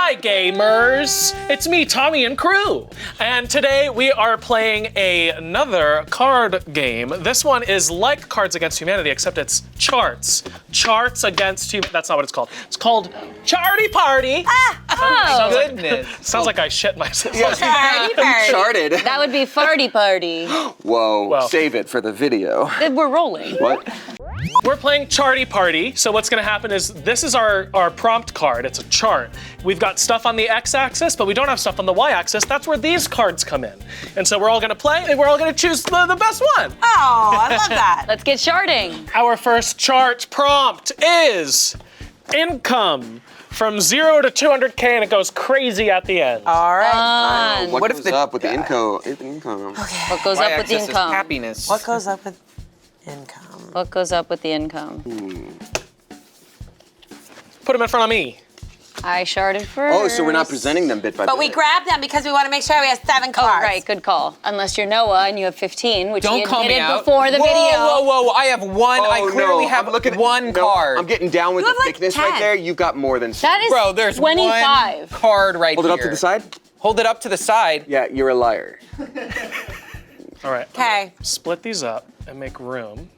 Hi, gamers! It's me, Tommy and crew. And today we are playing another card game. This one is like Cards Against Humanity, except it's charts. Charts Against Humanity. That's not what it's called. It's called Charty Party. Oh, goodness. Sounds like I shit myself. Charty party. Charted. That would be farty party. Whoa, Well. save it for the video. We're rolling. What? We're playing Charty Party. So what's gonna happen is this is our prompt card. It's a chart. We've got stuff on the x-axis, but we don't have stuff on the y-axis. That's where these cards come in. And so we're all gonna play and we're all gonna choose the best one. Oh, I love that. Let's get sharding. Our first chart prompt is income from 0 to 200K, and it goes crazy at the end. All right. Fun. What if goes the- up with the income? What goes up with the Y-axis is income? happiness. What goes up with income? What goes up with the income? Put them in front of me. I sharded first. Oh, so we're not presenting them bit by bit. But we grab them because we want to make sure we have 7 Oh, cards. right, good call. Unless you're Noah and you have 15, which Don't you call me admitted out. before the whoa, video. Whoa! I have one. Oh, I clearly no. have I'm looking at one no, card. I'm getting down with You the have like thickness 10. right there. You've got more than. That is Bro, there's 25. one card right Hold here. it up to the side. Hold it up to the side. Yeah, you're a liar. All right. Okay. Split these up and make room.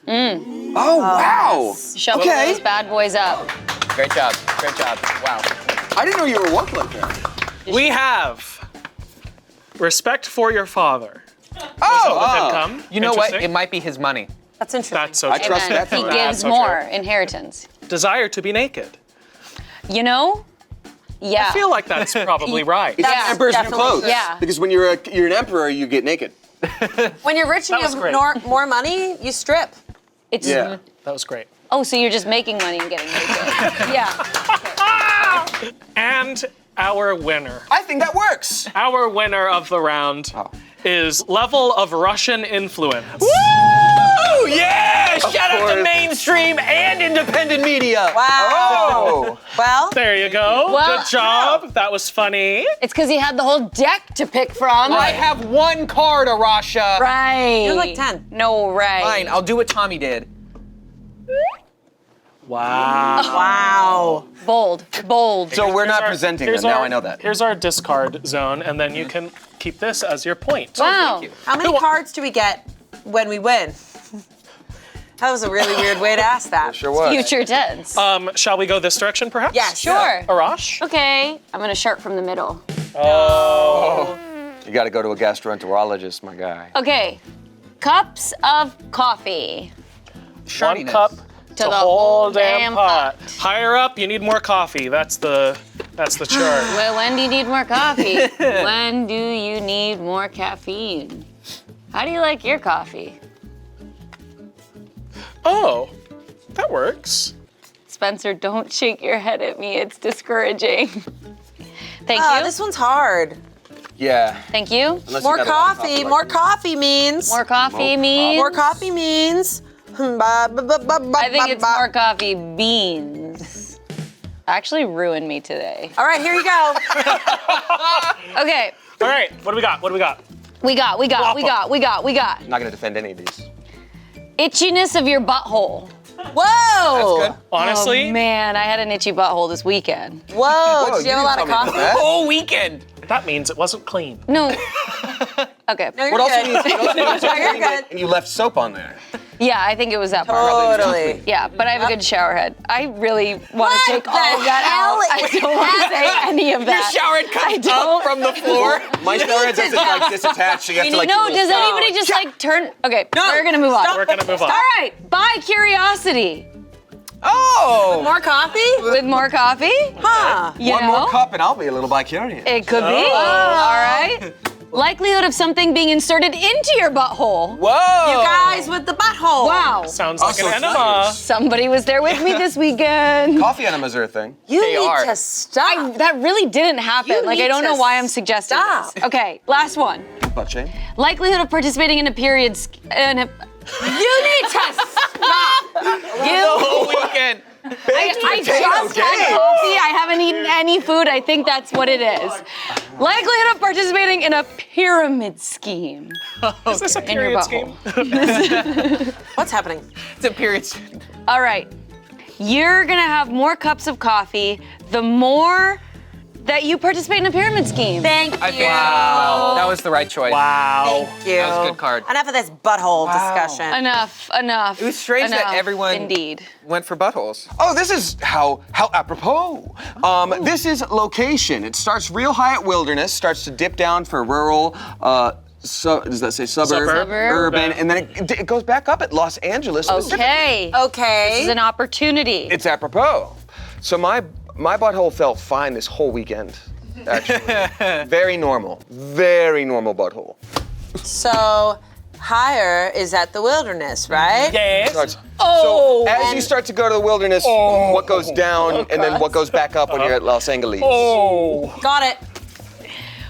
Oh, wow. Shuffle Okay. those bad boys up. Great job. Great job. Wow. I didn't know you were walking like that. We have respect for your father. Oh! With income. You know what? Interesting. It might be his money. That's interesting. That's so I true. trust Amen. that. He though. That's gives so more true. inheritance. Desire to be naked. You know? Yeah. I feel like that's probably right. It's Yeah, emperor's new definitely. clothes. Yeah. Because when you're an emperor, you get naked. When you're rich and That you was have great. more money, you strip. It's Yeah. That was great. Oh, so you're just making money and getting naked. Yeah. And our winner. I think that works. Our winner of the round Oh. is level of Russian influence. Woo! Yeah! Shout out to course. mainstream and independent media. Wow. Oh. Well, There you go. Well, Good job. That was funny. It's because he had the whole deck to pick from. I have one card, Arasha. Right. You're like 10. No, right. Fine, I'll do what Tommy did. Wow. wow. Bold. Bold. So we're Here's not our- presenting here's them. Now our- I know that. Here's our discard zone, and then you can keep this as your point. Wow. Thank you. How many cards do we get when we win? That was a really weird way to ask that. Sure was. Future tense. Shall we go this direction, perhaps? Yes. Sure. Arash? Okay. I'm gonna sharp from the middle. Oh. You got to go to a gastroenterologist, my guy. Okay. Cups of coffee. One Shardiness. cup to the whole damn damn pot. pot. Higher up, you need more coffee. That's the chart. Well, when do you need more coffee? When do you need more caffeine? How do you like your coffee? Oh, that works. Spencer, don't shake your head at me. It's discouraging. Thank Oh, you. this one's hard. Yeah. Thank you. Unless More you got a lot of coffee. like More me. coffee means. More coffee More means. More coffee means. I think it's more coffee beans. Actually ruined me today. All right, here you go. Okay. All right, what do we got? What do we got? We got. I'm not going to defend any of these. Itchiness of your butthole. Whoa. That's good. Honestly, Oh man, I had an itchy butthole this weekend. Whoa. Did you have a lot of didn't tell me coffee? that. Whole weekend. that means it wasn't clean. No. Okay. No, you're What also good. means No, you're good. and you left soap on there. Yeah, I think it was that part. Totally. Yeah, but I have a good shower head. I really want to What take the all of that hell out. I is don't want to say any of Your that. shower head I comes don't. up from the floor. My shower head doesn't like disattach, so you have to like. No, do a does little anybody just like turn? Okay, we're gonna move on. We're gonna move on. All right, by curiosity. Oh. More coffee? With more coffee? Huh. You One know? more cup and I'll be a little bicurious. It could be. Oh. All right. Likelihood of something being inserted into your butthole. Whoa. You guys with the butthole. Wow. Sounds like Also, an it's enema. nice. Somebody was there with me this weekend. Coffee enemas are a thing. You They need are. to stop. That really didn't happen. You Like, I need don't know to why I'm suggesting stop. this. Okay, last one. Butt shame. Likelihood of participating in a period. You need to stop. The whole weekend. I just had coffee. I haven't eaten any food. I think that's what it is. Likelihood of participating in a pyramid scheme. Is this a In your period scheme? butthole. What's happening? It's a period. All right. You're gonna have more cups of coffee the more that you participate in a pyramid scheme. Thank you. I think so as well. That was the right choice. Wow. Thank you. That was a good card. Enough of this butthole discussion. Enough. It was strange that enough, everyone Indeed. went for buttholes. Oh, this is how apropos. This is location. It starts real high at wilderness, starts to dip down for rural, does that say suburb? Suburb. Urban, and then it goes back up at Los Angeles. Okay. Okay. This is an opportunity. It's apropos. So my butthole felt fine this whole weekend, actually. Very normal butthole. So higher is at the wilderness, right? Yes. So as you start to go to the wilderness, what goes down and then what goes back up when you're at Los Angeles? Oh. Got it.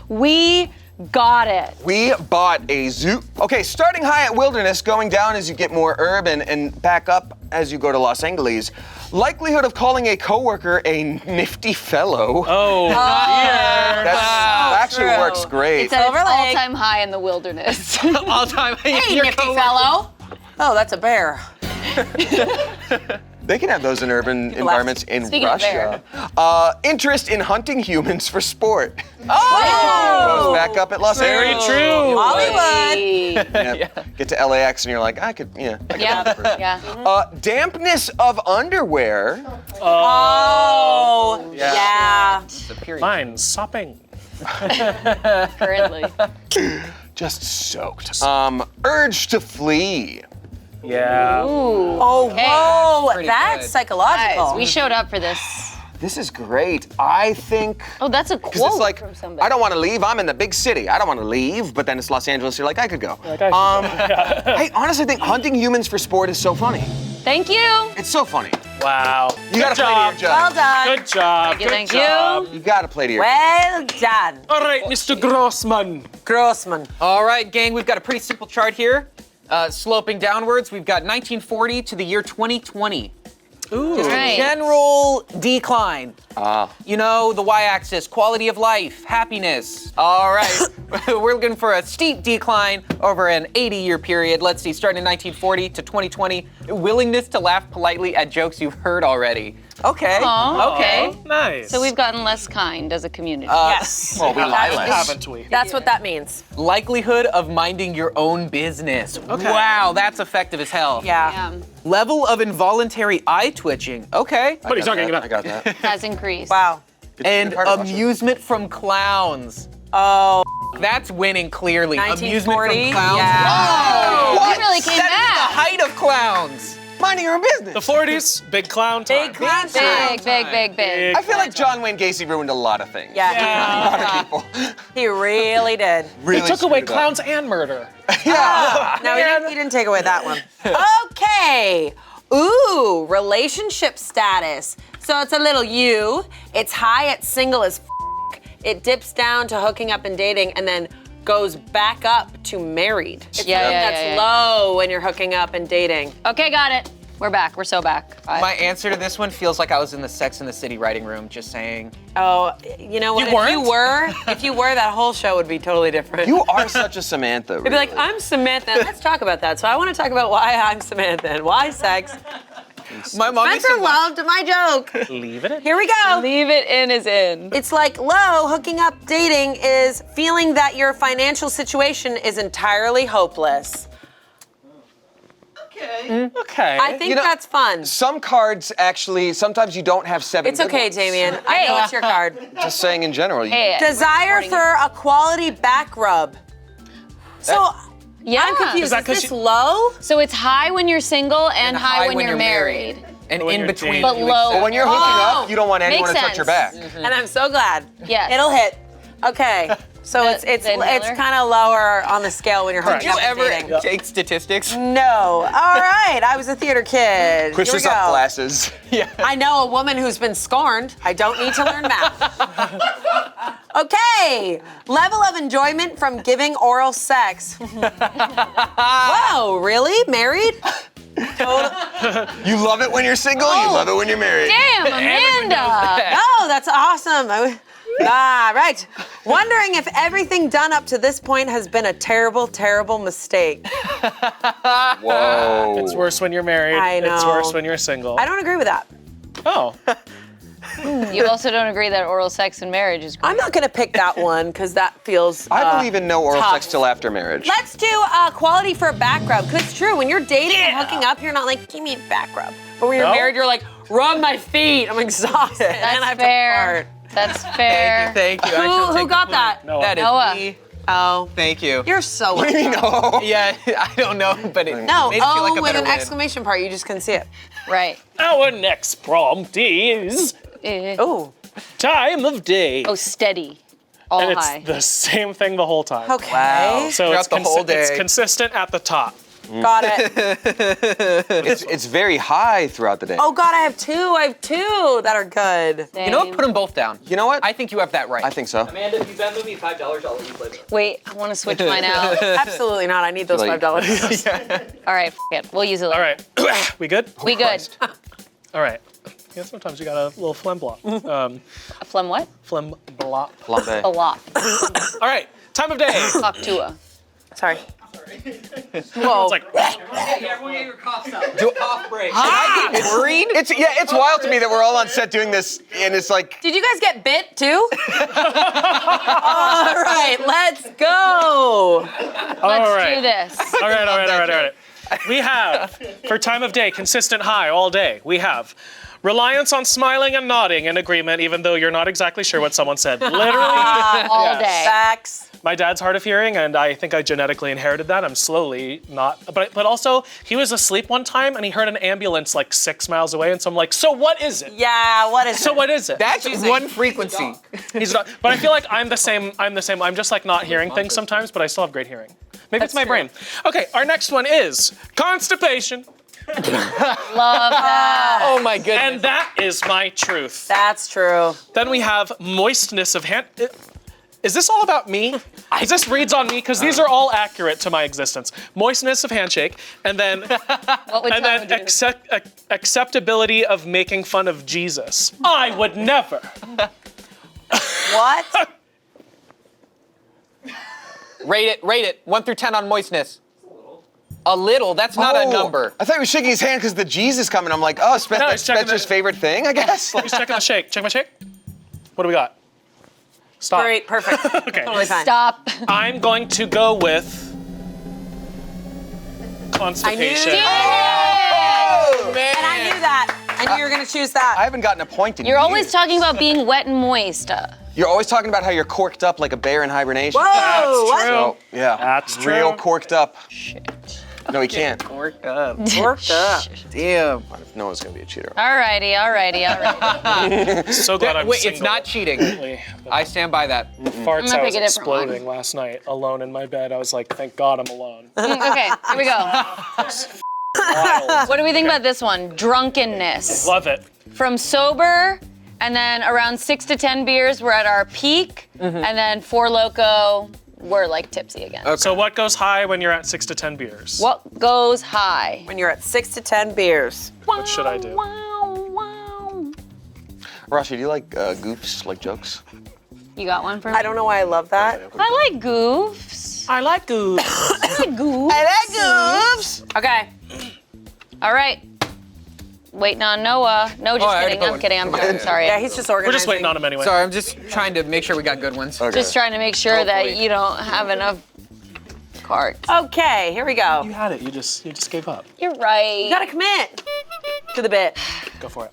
We got it. We bought a zoo. Okay, starting high at wilderness, going down as you get more urban, and back up as you go to Los Angeles. Likelihood of calling a coworker a nifty fellow. Oh. That actually true. works great. It's at its Silver Lake. all-time high in the wilderness. All time. Hey, nifty fellow. Oh, that's a bear. They can have those in urban environments in Speaking of Russia. Interest in hunting humans for sport. Oh. Goes back up at Los Very Angeles. true. Hollywood. Yeah. Get to LAX and you're like, I could have that person. Yeah. Dampness of underwear. Oh. Yeah. Mine sopping. Currently. Just soaked. Urge to flee. Yeah. Oh, whoa. Pretty That's good. psychological. Guys, we showed up for this. This is great. I think. Oh, that's a Because quote it's like, from somebody. I don't want to leave. I'm in the big city. I don't want to leave. But then it's Los Angeles. You're like, I could go. I honestly think hunting humans for sport is so funny. Thank you. It's so funny. Wow. You gotta play to your job. Well done. Good job. Good Thank job. you. You gotta play to your Well done. All right, Mr. Grossman. Grossman. All right, gang, we've got a pretty simple chart here. Sloping downwards, we've got 1940 to the year 2020. Ooh. Right. General decline. You know, the y-axis, quality of life, happiness. All right, we're looking for a steep decline over an 80-year period. Let's see, starting in 1940 to 2020. Willingness to laugh politely at jokes you've heard already. Okay, Aw. okay. Nice. So we've gotten less kind as a community. Yes. Well, we lie less. Haven't we? That's what that means. Likelihood of minding your own business. Okay. Wow, that's effective as hell. Yeah. Level of involuntary eye twitching. Okay. What are you talking about? I got that. Has increased. Wow. And Good part of Russia. amusement from clowns. Oh. That's winning clearly. Amusement 1940? from clowns. Yeah. Oh, you really came That is back. the height of clowns. Minding your own business. The 40s, big clown time. Big clown time. Big. I feel like John Wayne Gacy ruined a lot of things. Yeah. A lot of people. He really did. Really He took away screwed up. clowns and murder. No, he didn't take away that one. Okay. Ooh, relationship status. So it's a little U. It's high at single as f. It dips down to hooking up and dating and then goes back up to married. It's Yeah, something yeah, that's yeah. low when you're hooking up and dating. Okay, got it. We're back. We're so back. My answer to this one feels like I was in the Sex and the City writing room, just saying. Oh, you know what? You If you were, that whole show would be totally different. You are such a Samantha. You'd be like, I'm Samantha. Let's talk about that. So I want to talk about why I'm Samantha and why sex. My mom used Spencer to loved my joke. Leave it in. Here we go. Leave it in is in. It's like low, hooking up, dating is feeling that your financial situation is entirely hopeless. Okay. I think You know- that's fun. Some cards actually, sometimes you don't have 7 It's good okay, ones. Damien. I know it's your card. Just saying in general. Hey, Desire for a quality back rub. So yeah. I'm confused. Is that Is 'cause this you- So So it's high when you're single and high when you're married. And When in you're between. dating. But you would low. say. But when you're hooking up, you don't want anyone to Makes touch your sense. back. And I'm so glad. Yes. It'll hit. Okay. So it's the inhaler? kind of lower on the scale when you're hooking Did you up and ever dating. take statistics? No. All right. I was a theater kid. Here we Pushes up go. glasses. I know a woman who's been scorned. I don't need to learn math. Okay. Level of enjoyment from giving oral sex. Whoa, really? Married? You love it when you're single, you love it when you're married. Damn, Amanda. Oh, that's awesome. Right. Wondering if everything done up to this point has been a terrible, terrible mistake. Whoa. It's worse when you're married. I It's know. worse when you're single. I don't agree with that. Oh. You also don't agree that oral sex and marriage is great. I'm not gonna pick that one because that feels. I believe in no oral tough. sex till after marriage. Let's do quality for a back rub, because it's true. When you're dating and hooking up, you're not like, give me a back rub. But when you're married, you're like, rub my feet. I'm exhausted. And I have fair. to fart. That's fair. Thank you. I shall Who take got the that? point. That is Noah. me. Oh. Thank you. You're so What do you mean, no? Yeah, I don't know, but it No, made it feel like a with better an win. exclamation part. You just couldn't see it. Right. Our next prompt is Oh. time of day. Oh, steady. All and it's high. the same thing the whole time. Okay. Wow. So Throughout it's, the whole day. it's consistent at the top. Got it. It's very high throughout the day. Oh God, I have two that are good. You know what? Put them both down. You know what? I think you have that right. I think so. Amanda, if you bet me $5, I'll let you play this. Wait, I want to switch mine out. Absolutely not. I need those Like- $5. All right, it. We'll use it All later. right. We good? We good. All right. Yeah, sometimes you got a little phlegm block. A phlegm what? Phlegm block. A lot. All right. Time of day. Coctua. Sorry. It's like, Everyone get your coughs up. Off break. It's green. It's wild to me that we're all on set doing this, and it's like Did you guys get bit too? All right, let's go. Let's right. do this. all right. We have, for time of day, consistent high all day. We have reliance on smiling and nodding in agreement, even though you're not exactly sure what someone said. Literally. All day. Facts. My dad's hard of hearing, and I think I genetically inherited that. I'm slowly not, but also he was asleep one time and he heard an ambulance like 6 miles away, and so I'm like, so what is it? Yeah. What is So it? what is it? That's one frequency. He's not, but I feel like I'm the same. I'm just like not hearing things sometimes, but I still have great hearing. Maybe it's my brain. Okay, our next one is constipation, Love that. Oh my goodness. and that is my truth. That's true. Then we have moistness of hand. Is this all about me? Is this reads on me? Because these are all accurate to my existence. Moistness of handshake, and then What would and Tom then do? acceptability of making fun of Jesus. I would never. What? Rate it. 1 through 10 on moistness. A little. That's not a number. I thought he was shaking his hand because the Jesus coming. I'm like, oh, No, he's checking Spencer's the- favorite thing, I guess. He's checking the shake. Check my shake. What do we got? Stop. Great. Perfect. Okay. Totally fine. Stop. I'm going to go with constipation. I knew Oh, man. And I knew that. I knew you were gonna choose that. I haven't gotten a point in You're always years. talking about being wet and moist. You're always talking about how you're corked up like a bear in hibernation. Whoa. That's what? true. So, yeah. That's true. Real corked up. Shit. No, he can't. Worked up. Worked up. Damn. No one's gonna be a cheater. Alrighty. So glad I'm Wait, single. it's not cheating. The I stand by that. farts gonna I was pick a different one. exploding last night alone in my bed. I was like, thank God I'm alone. Okay, here we go. Wild. What do we think about this one? Drunkenness. Love it. From sober, and then around 6 to 10 beers, we're at our peak, and then 4 Loco, we're like tipsy again. So what goes high when you're at 6 to 10 beers? What goes high? When you're at 6 to 10 beers. What should I do? Wow. Rashi, do you like goofs, like jokes? You got one for me? I don't know why I love that. I like goofs. I like goose. I like goofs. I like goofs. Okay. All right. Waiting on Noah. No, just I already kidding. put I'm one. kidding. I'm sorry. Yeah, he's just organizing. We're just waiting on him anyway. Sorry, I'm just trying to make sure we got good ones. Okay. Just trying to make sure that Hopefully. you don't have enough cards. Okay, here we go. You had it. You just gave up. You're right. You gotta commit to the bit. Go for it.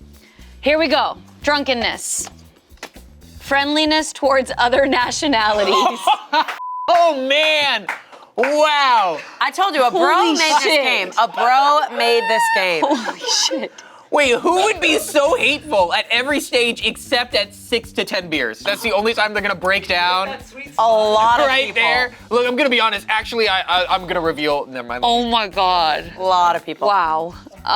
Here we go. Drunkenness. Friendliness towards other nationalities. Oh man! Wow! I told you, a bro Holy made this shit. game. A bro made this game. Holy shit. Wait, who would be so hateful at every stage except at 6 to 10 beers? That's the only time they're gonna break down. A lot of Right people. there. Look, I'm gonna be honest. Actually, I'm gonna reveal. Never mind. Oh my God. A lot of people. Wow.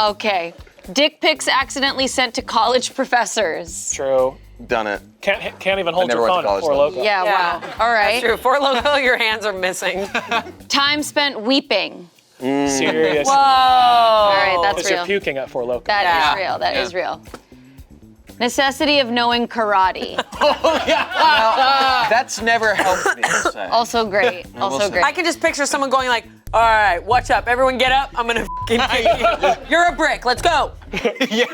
Okay. Dick pics accidentally sent to college professors. True. Done it. Can't even hold never your went to phone at college, 4 though. Loco. Yeah, Yeah. wow. All right. True. For Loco, your hands are missing. Time spent weeping. Serious. All right, that's Because you're real. puking at 4 Loco. That Yeah. is real. That Yeah. is real. Necessity of knowing karate. That's never helped me. I'll say. Also great. Also I great. can just picture someone going like, all right, watch up. Everyone get up. I'm gonna f***ing kick you. You're a brick. Let's go. Yeah.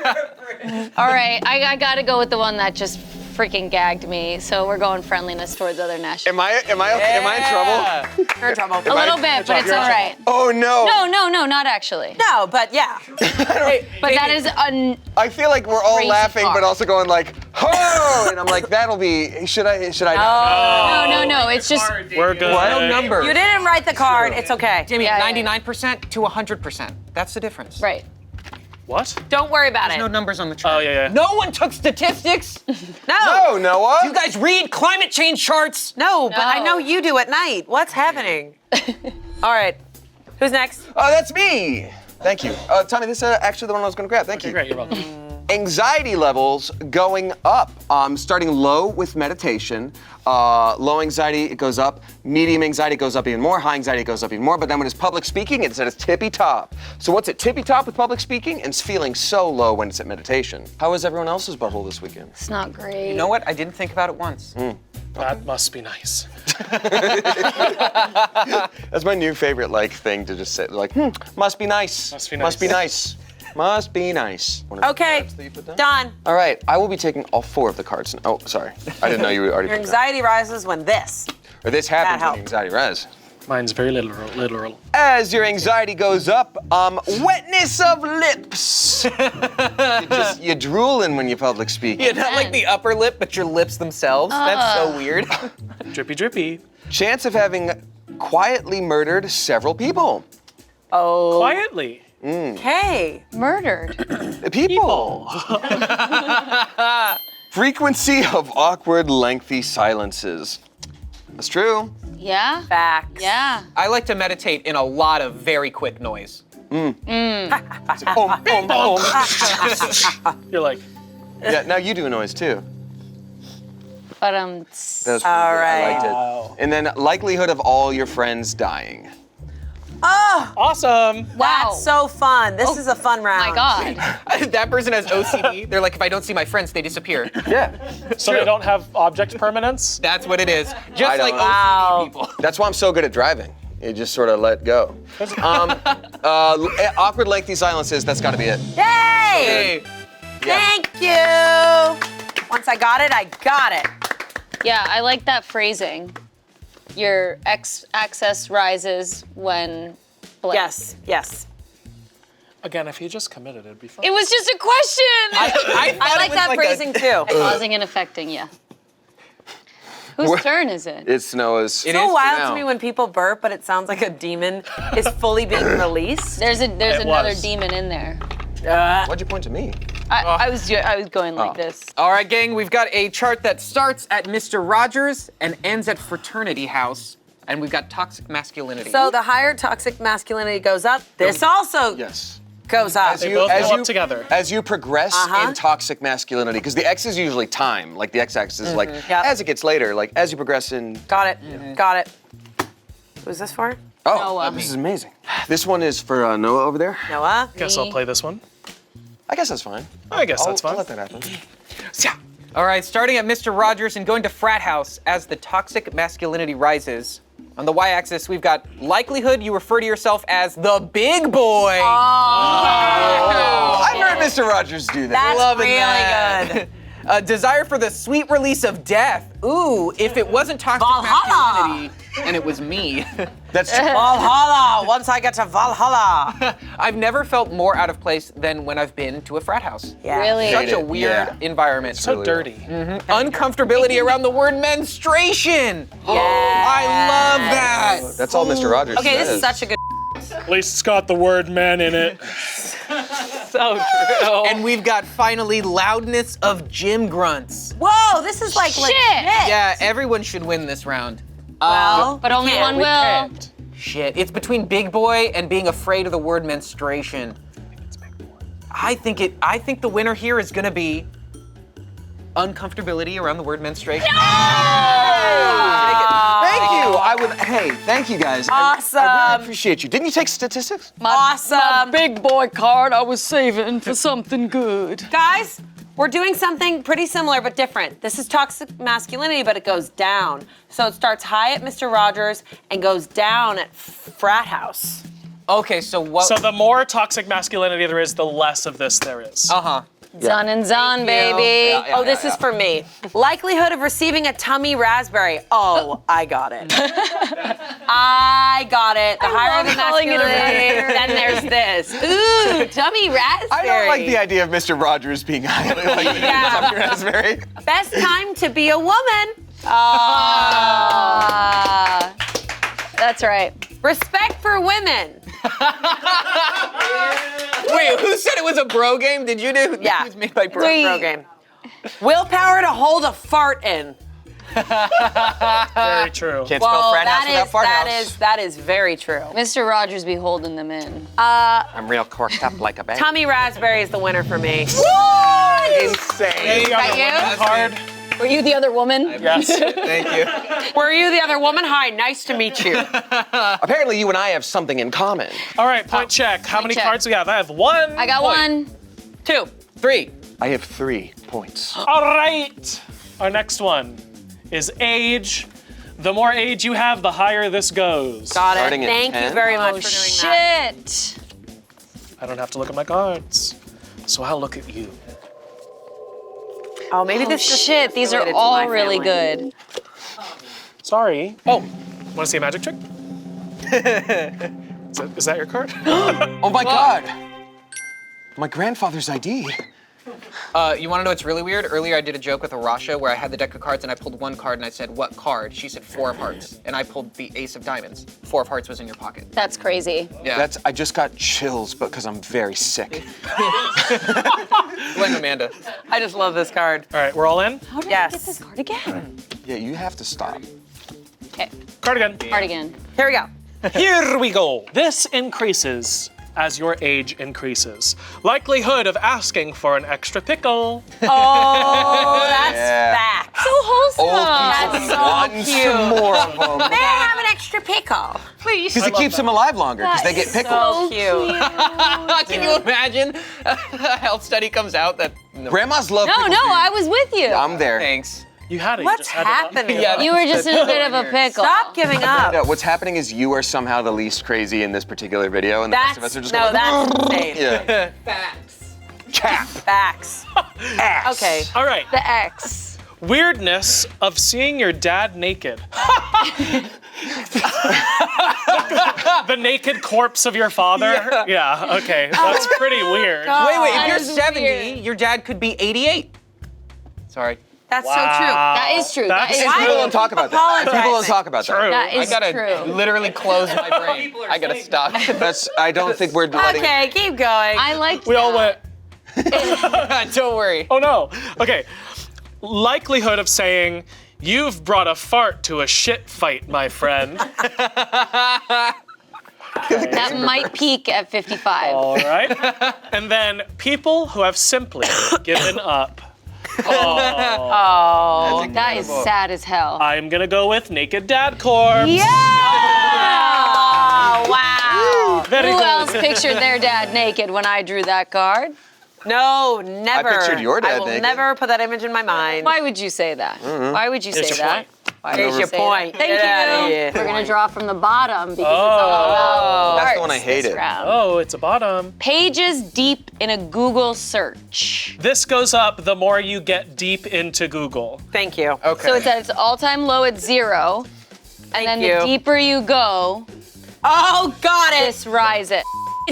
All right, I gotta go with the one that just freaking gagged me. So we're going friendliness towards other nationals. Am I okay? Am I in trouble? You're in trouble. A little bit, but it's all right. Oh no. No, not actually. No, but yeah. But that is I feel like we're all Crazy laughing, far. but also going like, "Oh!" And I'm like, "That'll be. Should I not?" no. It's just We're good. No number. You didn't write the card. It's okay. Jimmy, Yeah, 99% to 100%. That's the difference. right. What? Don't worry about There's it. no numbers on the chart. Oh, yeah. No one took statistics. No. Oh, Noah. You guys read climate change charts. No, but I No. know you do at night. What's happening? All right. Who's next? Oh, that's me. Thank you. Tommy, this is actually the one I was going to grab. Thank you. Great, you're welcome. Anxiety levels going up. Starting low with meditation. Low anxiety, it goes up. Medium anxiety goes up even more. High anxiety goes up even more. But then when it's public speaking, it's at its tippy top. So what's at tippy top with public speaking? And it's feeling so low when it's at meditation. How was everyone else's butthole this weekend? It's not great. You know what? I didn't think about it once. That must be nice. That's my new favorite thing to just say. Like, must be nice. Must be Must be nice. nice. Must be nice. Okay. Done. All right, I will be taking all 4 of the cards. Oh, sorry. I didn't know you already Your picked that. anxiety rises when this. Or this happens when helped. the anxiety rises. Mine's very literal. As your anxiety goes up, wetness of lips. you drooling when you public speak. Yeah, not like the upper lip, but your lips themselves. That's so weird. Drippy, drippy. Chance of having quietly murdered several people. Oh. Quietly. Okay. Murdered. People. Frequency of awkward, lengthy silences. That's true. Yeah. Facts. Yeah. I like to meditate in a lot of very quick noise. You're like, Yeah, now you do a noise too. But That's pretty All good. right. I liked it. And then likelihood of all your friends dying. Oh, awesome. wow. that's so fun. This is a fun round. My God. That person has OCD. They're like, if I don't see my friends, they disappear. Yeah. So they don't have object permanence? That's what it is. Just I like don't- Wow. OCD people. That's why I'm so good at driving. You just sort of let go. Awkward, lengthy silences, that's gotta be it. Yay! Hey. Thank you. Once I got it, I got it. Yeah, I like that phrasing. Your access rises when blank. Yes. Again, if you just committed, it'd be fun. It was just a question. I I like that phrasing too. Causing and affecting, yeah. Whose turn is it? It's Noah's. It It's so is wild now. to me when people burp, but it sounds like a demon is fully being released. There's another was. demon in there. Why'd you point to me? I was going like this. All right, gang, we've got a chart that starts at Mr. Rogers and ends at Fraternity House, and we've got toxic masculinity. So the higher toxic masculinity goes up, this also Yes. goes up. They both go up together. As you progress in toxic masculinity, because the X is usually time, like the X-axis is like, Yep. as it gets later, like as you progress in. Got it. Got it. Who's this for? Oh, Noah. this is amazing. This one is for Noah over there. Noah? Guess I'll play this one. I guess that's fine. I guess that's I'll fine. let that happen. All right, starting at Mr. Rogers and going to Frat House as the toxic masculinity rises. On the Y-axis, we've got likelihood you refer to yourself as the big boy. I've heard Mr. Rogers do that. That's Loving really that. good. A desire for the sweet release of death. Ooh, if it wasn't toxic Valhalla. masculinity and it was me. That's true. Valhalla. Once I get to Valhalla. I've never felt more out of place than when I've been to a frat house. Yeah. Really? Such a it, weird yeah. environment. So really dirty. Uncomfortability around the word menstruation. I love that. That's all Mr. Rogers Okay, this says. is such a good. At least it's got the word man in it. So true. And we've got finally loudness of gym grunts. Whoa, this is like Shit. legit. Yeah, everyone should win this round. Well, But only can't. one We will. can't. Shit, it's between big boy and being afraid of the word menstruation. I think the winner here is gonna be uncomfortability around the word menstruation. Thank you. Hey, thank you guys. I Awesome. really appreciate you. Didn't you take statistics? Awesome. Big boy card I was saving for something good. Guys, we're doing something pretty similar but different. This is toxic masculinity, but it goes down. So it starts high at Mr. Rogers and goes down at Frat House. Okay, so what? So the more toxic masculinity there is, the less of this there is. Uh-huh. Zan and Zan, baby. Oh, this is for me. Likelihood of receiving a tummy raspberry. Oh, I got it. I got it. The higher the calling it a masculinity, then there's this. Ooh, tummy raspberry. I don't like the idea of Mr. Rogers being highly likely to Yeah. tummy raspberry. Best time to be a woman. That's right. Respect for women. Wait, who said it was a bro game? Did you do? Yeah. It was made by bro. Wait. Bro game. Willpower to hold a fart in. Very true. Can't spell frat house without fart house. that is very true. Mr. Rogers be holding them in. I'm real corked up like a baby. Tummy raspberry is the winner for me. Insane. Got you? one card. Were you the other woman? Yes. Thank you. Were you the other woman? Hi, nice to meet you. Apparently you and I have something in common. All right, point check. How many check. cards do we have? I have 1. I got point. 1. 2. 3. I have 3 points. All right. Our next one is age. The more age you have, the higher this goes. Got it. Starting at Thank 10. you very much Oh, for doing that. shit. I don't have to look at my cards, so I'll look at you. Oh, maybe Oh, this is shit. These are related to all my really family. good. Sorry. Oh, want to see a magic trick? Is that your card? Oh my God. My grandfather's ID. You want to know what's really weird? Earlier I did a joke with Arasha where I had the deck of cards and I pulled one card and I said, what card? She said 4 of hearts. And I pulled the ace of diamonds. 4 of hearts was in your pocket. That's crazy. Yeah. I just got chills because I'm very sick. Blame Amanda. I just love this card. All right, we're all in? How did I Yes. get this card again? Yeah, you have to stop. Okay, Cardigan. cardigan. Here we go. Here we go. This increases as your age increases. Likelihood of asking for an extra pickle. Oh, that's Yeah. fact. So wholesome. Old people want some more of them. May I have an extra pickle? Please. Because it keeps them alive longer, because they get pickled. So cute. Can you imagine a health study comes out that... Grandmas love No, pickles. I was with you. I'm there. Thanks. You had it. you What's just had it on. happening? Yeah. You were just in a bit of a pickle. Stop giving up. No, what's happening is you are somehow the least crazy in this particular video, and the rest of us are just no, going, that's insane. yeah. Facts. Cap. Facts. Ass. Okay. All right. The X. Weirdness of seeing your dad naked. The naked corpse of your father? Yeah, okay. That's pretty weird. Wait, if That you're is 70, weird. your dad could be 88. Sorry. That's so That is true. That's that is People true. don't talk about that. People don't talk about that. True. That I is gotta true. literally close my brain. People are I gotta saying stop. I don't think we're true. letting. Okay, keep going. I liked We all went, Don't worry. oh no. Okay. Likelihood of saying, you've brought a fart to a shit fight, my friend. That might peak at 55. All right. And then people who have simply given up. Oh. That is sad as hell. I'm gonna go with naked dad corpse. Yeah! Oh, wow. Very Who good. else pictured their dad naked when I drew that card? No, never. I pictured your dad I will naked. never put that image in my mind. Why would you say that? Why would you Here's say your that? point. Why Here's would your say point. that? Thank Get outta you. here. We're gonna draw from the bottom because it's all about That's the parts one I this hated. round. Oh, it's a bottom. Pages deep in a Google search. This goes up the more you get deep into Google. Thank you. Okay. So it's at its all-time low at 0, and then you. the deeper you go, Oh, got it. this rises.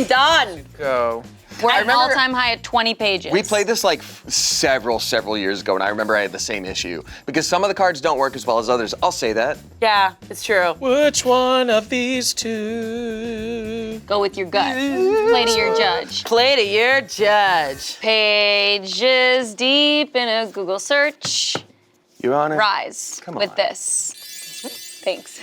Done. Go. We're at an remember- all-time high at 20 pages. We played this like several years ago, and I remember I had the same issue because some of the cards don't work as well as others. I'll say that. Yeah, it's true. Which one of these two? Go with your gut. Play to your judge. Play to your judge. Pages deep in a Google search. Your Honor. Rise Come with on. this. Thanks.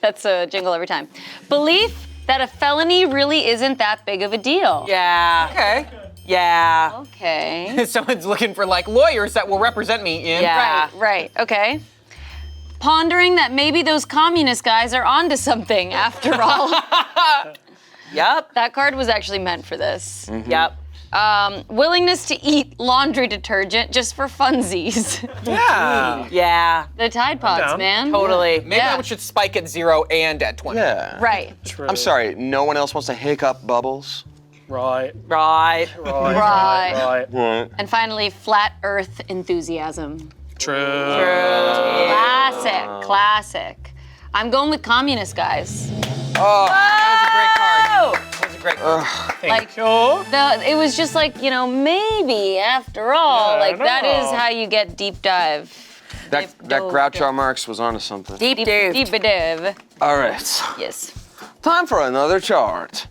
That's a jingle every time. Belief that a felony really isn't that big of a deal. Yeah. Okay. Yeah. Okay. Someone's looking for like lawyers that will represent me in. Yeah. Right, okay. Pondering that maybe those communist guys are onto something after all. Yup. That card was actually meant for this. Yup. Willingness to eat laundry detergent just for funsies. Yeah. Yeah. The Tide Pods, down. man. Totally. Maybe Yeah. I should spike at 0 and at 20. Yeah. Right. True. I'm sorry. No one else wants to hiccup bubbles. Right. Right. Right. Right. And finally, flat Earth enthusiasm. True. Classic. I'm going with communist, guys. Oh, that was a great card. Thank you. It was just like, maybe after all, Yeah, I that know. is how you get deep dive. That Groucho Marx was onto something. Deep dive. Deep dive. All right. Yes. Time for another chart.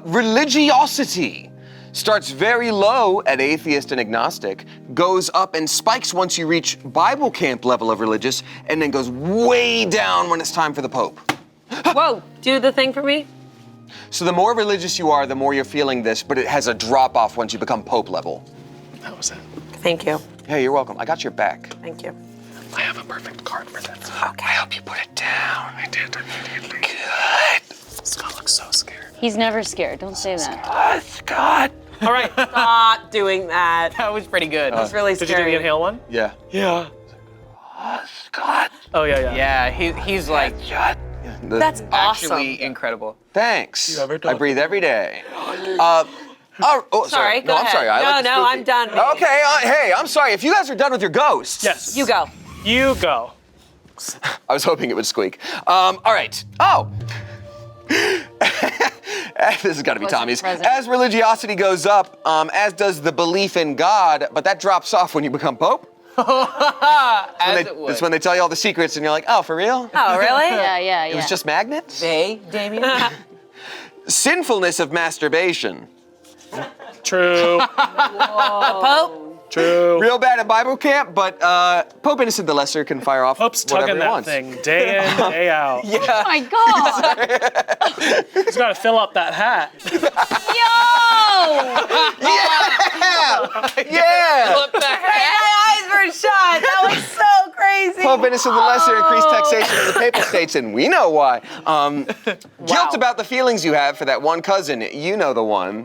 Religiosity starts very low at atheist and agnostic, goes up and spikes once you reach Bible camp level of religious, and then goes way down when it's time for the Pope. Whoa, do the thing for me. So the more religious you are, the more you're feeling this, but it has a drop off once you become Pope level. That was it. Thank you. Hey, you're welcome. I got your back. Thank you. I have a perfect card for that. Okay. I hope you put it down. I did immediately. Good. Scott looks so scared. He's never scared. Don't say that. Scott. All right. Stop doing that. That was pretty good. That's really Did you do scary. the inhale one? Yeah. Yeah. Scott. Oh, yeah. Yeah, he's like That's awesome. actually incredible. Thanks. You ever I done- breathe every day. Sorry, go No, I'm ahead. sorry. I like the No, spooky. I'm done. Okay, hey, I'm sorry. If you guys are done with your ghosts. Yes. You go. You go. I was hoping it would squeak. All right. Oh. This has got to be What's your Tommy's. present? As religiosity goes up, as does the belief in God, but that drops off when you become Pope. That's when they tell you all the secrets and you're like, oh, for real? Oh, really? Yeah. It was just magnets? They, Damien? Sinfulness of masturbation. True. The Pope? True. Real bad at Bible camp, but Pope Innocent the Lesser can fire off Pope's whatever tugging he that wants. thing day in, day out. Oh my God. He's got to fill up that hat. Yo! Yeah! My eyes were shut. That was so crazy. Pope Innocent the Lesser increased taxation in the papal states, and we know why. Guilt about the feelings you have for that one cousin. You know the one.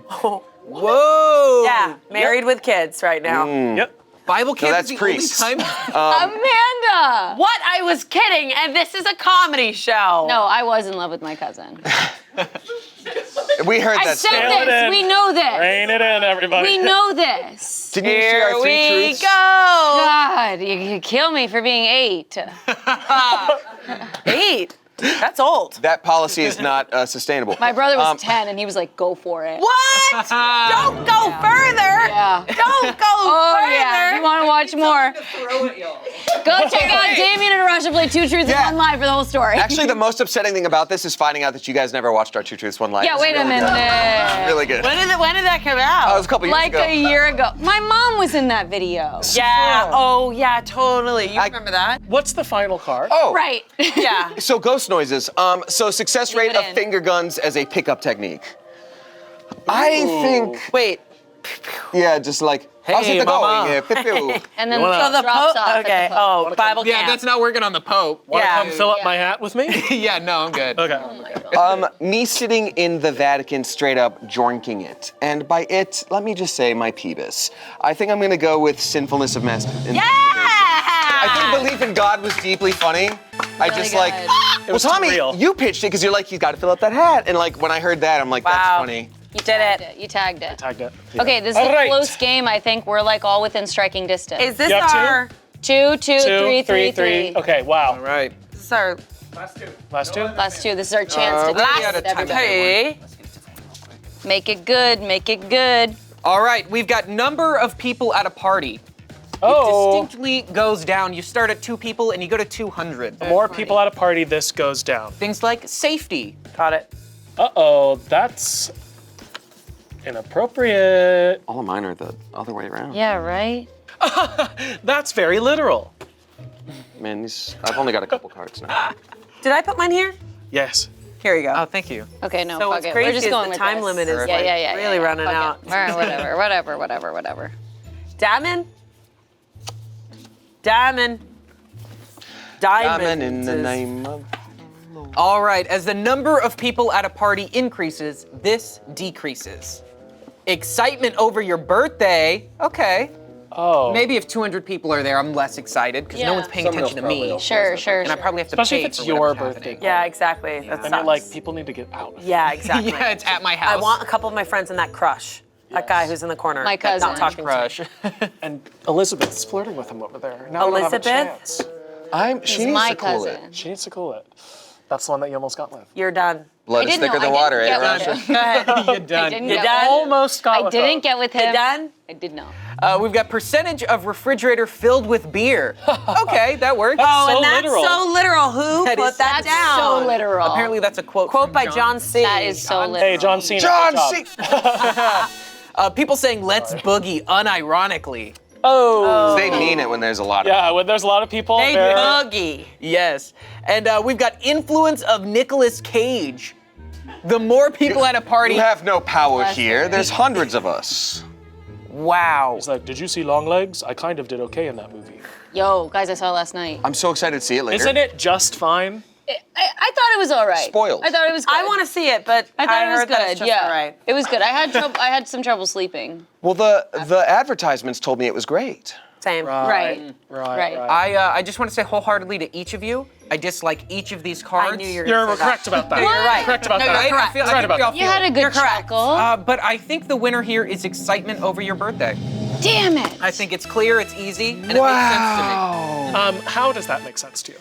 Whoa! Yeah, married with kids right now. Yep. Bible camp that's is the priest. only time. Amanda! What? I was kidding, and this is a comedy show. No, I was in love with my cousin. We heard I that said story. Nailed it this. in. We know this. Rein it in, everybody. We know this. Didn't you see Here our three we truths? go. God, you kill me for being 8. 8. That's old. That policy is not sustainable. My brother was 10 and he was like, go for it. What? Don't go further. Yeah. Don't go Oh further. yeah, if you want to watch more, Throw it, y'all. go check out Damien and Rasha play 2 Truths Yeah. and 1 Lie for the whole story. Actually, the most upsetting thing about this is finding out that you guys never watched our Two Truths, One Lie. yeah, It's wait a really minute. good. Really good. When did that come out? It was a couple years Like ago. a year ago. My mom was in that video. Yeah. Oh, yeah, totally. You remember that? What's the final card? Oh, Right. Yeah. So ghost noises. So success Leave rate it of in. finger guns as a pickup technique. I think. Wait. Yeah, just like how's Hey, it mama. going? Yeah, pew-pew. And then wanna- it So the drops Pope. off at the Okay. Pope. Oh, Bible Yeah, camp. that's not working on the Pope. Want to yeah. come fill up my hat with me? Yeah, no, I'm good. Okay. Me sitting in the Vatican straight up joinking it. And by it, let me just say my peebus. I think I'm gonna go with sinfulness of masturbation. Yeah. I think belief in God was deeply funny. I Really just like, good. It was well, Tommy, too real. you pitched it because you're like, you got to fill up that hat. And like, when I heard that, I'm like, that's Wow. funny. You did it. You tagged it. Tagged it. Okay, this is All a right. close game. I think we're like all within striking distance. Is this You have two? our? 2, 2, 3, 3, 3, 3. Okay, wow. All right. This is our Last two? Last 2. This is our chance to last. out of time. Okay. make it good. Make it good. All right, we've got number of people at a party. Oh. Distinctly goes down. You start at 2 people and you go to 200. The more people at a party, this goes down. Things like safety. Got it. Uh-oh, that's inappropriate. All of mine are the other way around. Yeah, right? That's very literal. Man, I've only got a couple cards now. Did I put mine here? Yes. Here you go. Oh, thank you. Okay, no, So fuck what's it. crazy We're just is going the with time this. limit is yeah, like yeah, yeah, really yeah. running Fuck out. it. All right, whatever. Diamond. Diamond in the name of... All right, as the number of people at a party increases, this decreases. Excitement over your birthday. Okay. Oh. Maybe if 200 people are there, I'm less excited because no Yeah. one's paying Someone attention to else me. probably Sure. And I probably have to Especially pay if it's for your whatever's birthday. happening. Yeah, exactly. That And you're sucks. like, people need to get out. Yeah, exactly. Yeah, it's at my house. I want a couple of my friends in that crush. That guy who's in the corner. My that's cousin. Not talking crush. to me. And Elizabeth's flirting with him over there. Now I don't have a Elizabeth? chance. She He's needs my to cool it. cousin. She needs to cool it. That's the one that you almost got with. You're done. Blood is thicker than water, eh, Ron? Go ahead. You're done. I didn't You get done? Almost got I with didn't him. get with You him. done? I did not. We've got percentage of refrigerator filled with beer. Okay, that works. Oh, so and that's literal. so literal. Who That put is- that That's down? so literal. Apparently that's a quote Quote from by John C. That is so literal. Hey, John Cena. John good job. C. People saying let's boogie unironically. Oh. They mean it when there's a lot of Yeah, when there's a lot of people. Hey, there- boogie. Yes. And we've got influence of Nicolas Cage. The more people at a party. You have no power here. There's hundreds of us. Wow. He's like, did you see Longlegs? I kind of did okay in that movie. Yo, guys, I saw it last night. I'm so excited to see it later. Isn't it just fine? I thought it was all right. Spoiled. I thought it was good. I want to see it, but I thought it was heard that it's good. just Yeah, all right. it was good. I had trouble. I had some trouble sleeping. Well, the advertisements told me it was great. Same. Right. Right. I just want to say wholeheartedly to each of you, I dislike each of these cards. I knew you were You're going to say correct about that. You're right. Correct about No, that. you're correct. I feel, Right I think about we all that. You feel had a good You're correct. chuckle. but I think the winner here is excitement over your birthday. Damn it. I think it's clear, it's easy, and it makes sense to me. How does that make sense to you?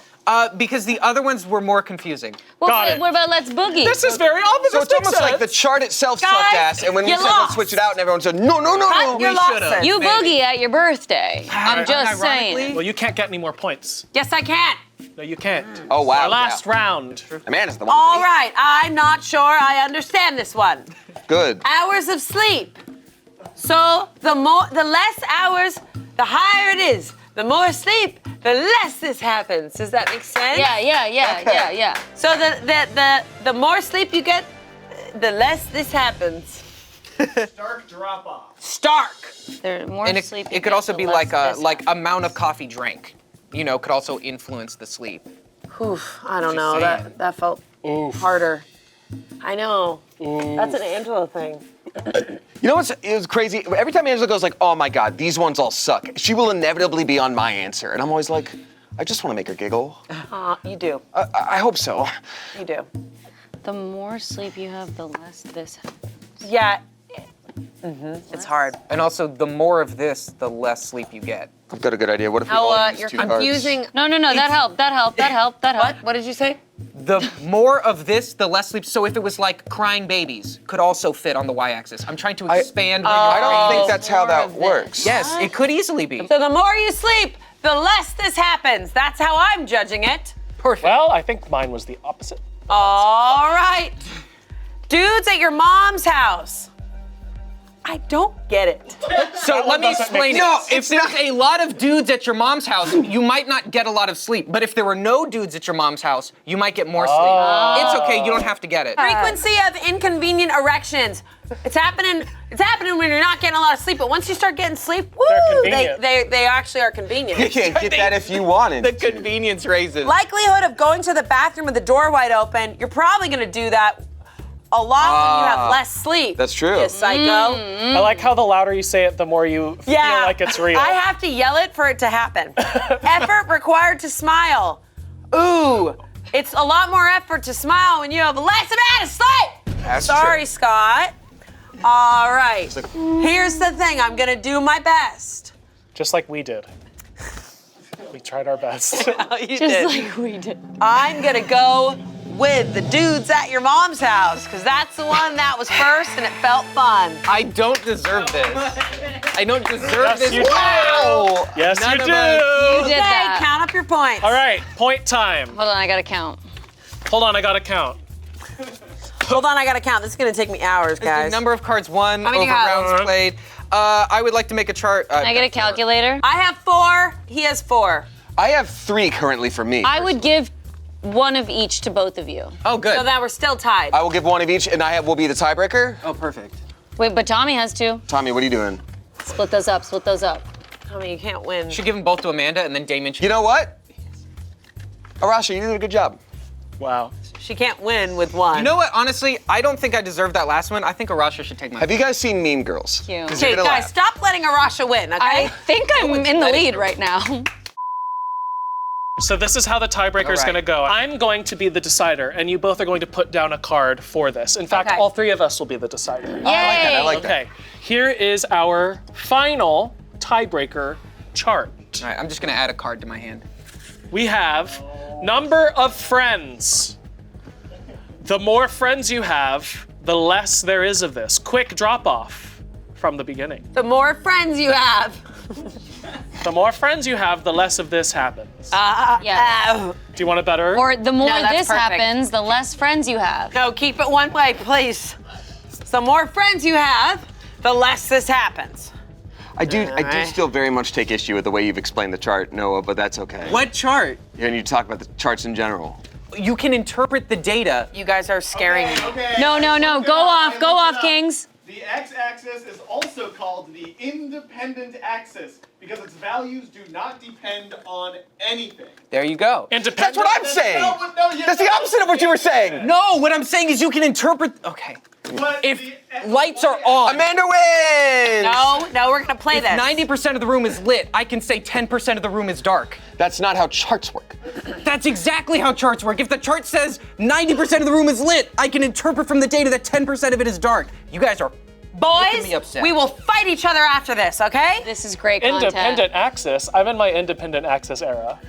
Because the other ones were more confusing. Well, Got it. what about Let's Boogie? This is very obvious. So it's almost like the chart itself sucked Guys, ass, and when we you said let's lost. switch it out, and everyone said no. You're lost. You maybe. boogie at your birthday. I'm just Unironically? saying. Well, you can't get any more points. Yes, I can. No, you can't. Oh wow. Our last yeah. round. Amanda's the one. All right. I'm not sure I understand this one. Good. Hours of sleep. So the less hours, the higher it is. The more sleep, the less this happens. Does that make sense? Yeah. So the more sleep you get, the less this happens. Stark drop off. Stark. There more And sleep. it could also be like amount of coffee drank. You know, could also influence the sleep. Oof, I don't know. saying. That felt harder. I know. That's an Angela thing. You know what's it was crazy? Every time Angela goes like, "Oh my God, these ones all suck," she will inevitably be on my answer, and I'm always like, I just want to make her giggle. You do. I hope so. You do. The more sleep you have, the less this happens. Yeah. It's hard. And also, the more of this, the less sleep you get. I've got a good idea. What if we all use You're two cards? confusing. No. That helped. What did you say? The more of this, the less sleep. So if it was like crying babies, could also fit on the y-axis. I'm trying to expand. where I your don't think brain- that's how more that of this. works. Yes, it could easily be. So the more you sleep, the less this happens. That's how I'm judging it. Perfect. Well, I think mine was the opposite. All right. Dudes at your mom's house. I don't get it. So let me doesn't explain make it. sense. No, If it's there's a lot of dudes at your mom's house, you might not get a lot of sleep. But if there were no dudes at your mom's house, you might get more sleep. It's okay, you don't have to get it. Frequency of inconvenient erections. It's happening when you're not getting a lot of sleep, but once you start getting sleep, woo, convenient. they actually are convenient. You can't get that if you wanted. The convenience raises. Likelihood of going to the bathroom with the door wide open, you're probably gonna do that a lot when you have less sleep. That's true. You psycho. I like how the louder you say it, the more you feel like it's real. I have to yell it for it to happen. Effort required to smile. Ooh, it's a lot more effort to smile when you have less amount of sleep. That's Sorry, true. Scott. All right. Here's the thing. I'm gonna do my best. Just like we did. We tried our best. You Just did. like we did. I'm gonna go with the dudes at your mom's house, because that's the one that was first and it felt fun. I don't deserve this. I don't deserve this. you do. Wow. Yes, None you of do. us- You did Okay, that. count up your points. All right, point time. Hold on, I gotta count. Hold on, I gotta count. Hold on, I gotta count. This is gonna take me hours, The guys. number of cards won, How many over you have? rounds played. I would like to make a chart. Can I get a calculator? I have 4. He has 4. I have 3 currently for me. I would give one of each to both of you. Oh, good. So that we're still tied. I will give one of each, and will be the tiebreaker. Oh, perfect. Wait, but Tommy has two. Tommy, what are you doing? Split those up. Tommy, you can't win. Should give them both to Amanda, and then Damon should. You know what? Arasha, you did a good job. Wow. She can't win with one. You know what? Honestly, I don't think I deserve that last one. I think Arasha should take my. Have you guys seen Mean Girls? Cute. 'Cause you're Okay, gonna guys, laugh. stop letting Arasha win, okay? I think I'm in the lead right now. So this is how the tiebreaker is All right. going to go. I'm going to be the decider, and you both are going to put down a card for this. In fact, Okay. all three of us will be the decider. Yay! I like that. Okay, here is our final tiebreaker chart. All right, I'm just gonna add a card to my hand. We have number of friends. The more friends you have, the less there is of this. Quick drop off from the beginning. The more friends you have. The more friends you have, the less of this happens. Yeah. Do you want it better? Or the more No, that's this perfect. happens, the less friends you have. No, keep it one way, please. The more friends you have, the less this happens. I do Alright. still very much take issue with the way you've explained the chart, Noah, but that's okay. What chart? And you talk about the charts in general. You can interpret the data. You guys are scaring me. Okay. No, go off, Kings. The x-axis is also called the independent axis because its values do not depend on anything. There you go. Independent. That's what I'm saying! No, That's the opposite of what you were saying! No, what I'm saying is you can interpret. Okay. But If the lights are on, Amanda wins! No, we're gonna play if this. 90% of the room is lit, I can say 10% of the room is dark. That's not how charts work. That's exactly how charts work. If the chart says 90% of the room is lit, I can interpret from the data that 10% of it is dark. You guys are making me Boys, upset. we will fight each other after this, okay? This is great content. Independent axis. I'm in my independent axis era.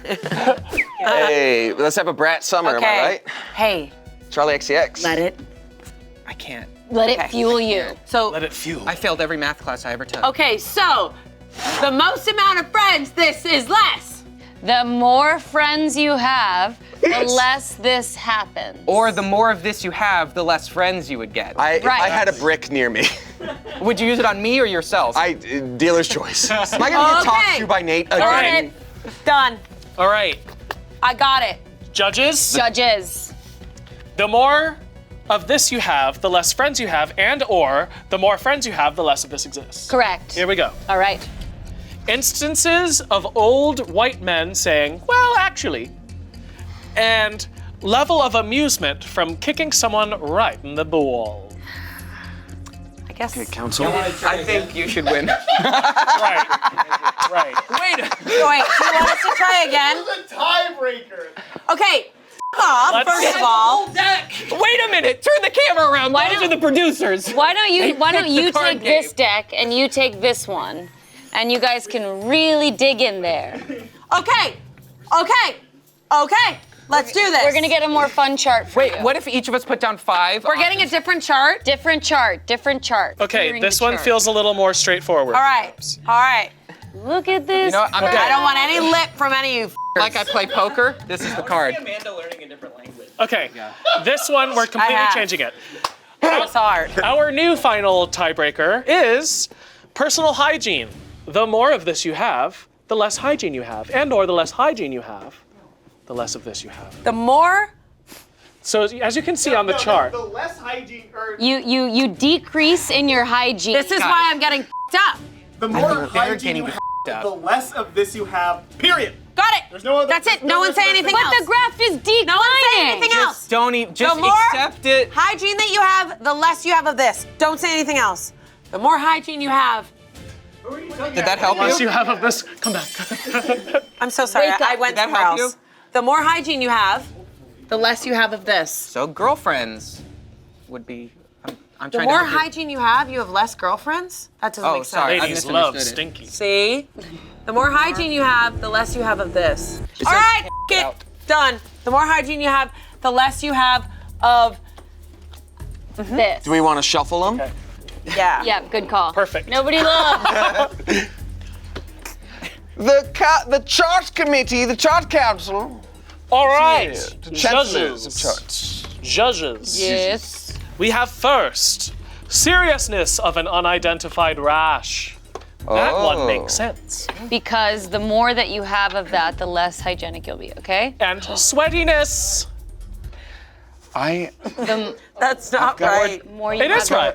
Hey, let's have a brat summer, am I right? Hey, Charlie XCX. let it. I can't. Let it Okay. fuel you. So, Let it fuel. I failed every math class I ever took. okay, so the most amount of friends, this is less. The more friends you have, the less this happens. Or the more of this you have, the less friends you would get. If Right. I had a brick near me, Would you use it on me or yourself? dealer's choice. Am I gonna get talked Okay. to by Nate again? All Got right. it. Done. All right, I got it. judges. Judges. The more of this you have, the less friends you have, and or the more friends you have, the less of this exists. Correct. Here we go. All right. Instances of old white men saying, well, actually, and level of amusement from kicking someone right in the ball. I guess. Council. I think you should win. Right. Right. Wait. Wait, do you want us to try again? It's a tiebreaker. Okay, f off, Let's- first of all. Wait a minute. Turn the camera around. Why Those don't- are the producers. Why don't you picked the card take this game. deck and you take this one, and you guys can really dig in there. Okay, let's do this. We're gonna get a more fun chart for Wait, you. what if each of us put down 5? We're getting a different chart. Different chart. Okay, Clearing this the one chart. feels a little more straightforward. All right, all right. Look at this. You know what? I'm Okay. I don't want any lip from any of you. Like I play poker, this is the card. Amanda learning a different language. Okay, this one we're completely have. changing it. It's hard. Our new final tiebreaker is personal hygiene. The more of this you have, the less hygiene you have, and or the less hygiene you have, the less of this you have. The more. So as you can see on the chart, The less hygiene, or You decrease in your hygiene. This is why I'm getting f***ed up. the more they're hygiene you getting have, the less of this you have. Period. Got it. There's no other. That's it. No one say anything But else. the graph is declining. No one say anything else. Just don't even, just The more accept it. hygiene that you have, the less you have of this. Don't say anything else. The more hygiene you have. Did that help unless you? you have of this, come back. I'm so sorry. Wake up. I went Did that somewhere help else. you? The more hygiene you have, the less you have of this. So girlfriends would be. I'm The trying more to help you. hygiene you have less girlfriends? That doesn't Oh, make sense. sorry. I Ladies love misunderstood it. stinky. See? The more hygiene you have, the less you have of this. All says right, get get out. done. The more hygiene you have, the less you have of This. Do we want to shuffle them? Okay. yeah. Yeah, good call. Perfect. Nobody loves. The chart committee, the chart council. All right, The chancellors of judges. charts. Judges. Yes. We have first, seriousness of an unidentified rash. That one Oh. makes sense. Because the more that you have of that, the less hygienic you'll be, okay? And sweatiness. That's not right. The more you It have is right.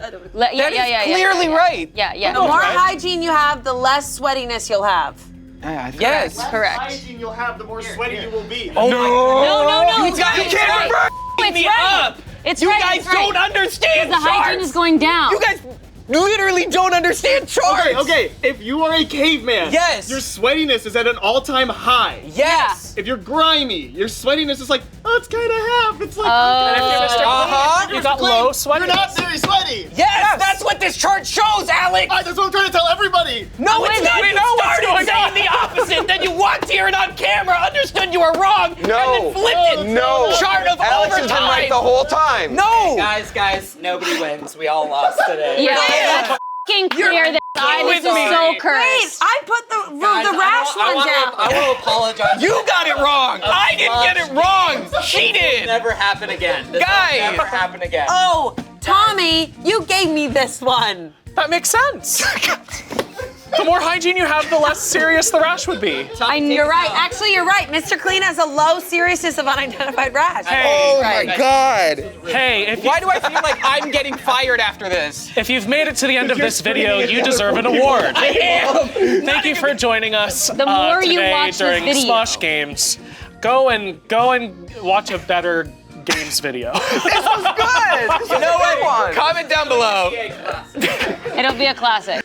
Yeah. Clearly right. Yeah. The more right. hygiene you have, the less sweatiness you'll have. Yes. The less Correct. hygiene you'll have, the more sweaty you will be. Oh my. No. You can't it's me right. up. It's You right, guys it's right. don't understand The hygiene charts. is going down. You guys literally don't understand charts. Okay, if you are a caveman, Yes. your sweatiness is at an all-time high. Yes. If you're grimy, your sweatiness is like, oh, it's kind of half. It's like, And if you're Mr. Uh-huh. Clean, you got low sweatiness. You're not very sweaty. Yes, that's what this chart shows, Alex. That's what I'm trying to tell everybody. No, it's not. we You know what's started going saying on. the opposite. Then you walked here and on camera understood you were wrong. No. And then flipped it. No. Chart of Alex has been overtime. right the whole time. No. Guys, nobody wins. We all lost today. Yeah, that's f***ing clear that this with is me. so Wait, cursed. I put the rash I one down. want to apologize. You got it wrong. I didn't get it wrong. She did. Never happen again. This Guys. will never happen again. Oh, Tommy, you gave me this one. That makes sense. The more hygiene you have, the less serious the rash would be. You're right. Actually, you're right. Mr. Clean has a low seriousness of unidentified rash. Oh my God. Hey, Why do I feel like I'm getting fired after this? if you've made it to the end of this video, you deserve an award. I am. Thank you for joining us The more you today watch this during video. Smosh Games. Go and watch a better games video. Good. This was a good one. Comment down below. It'll be a classic.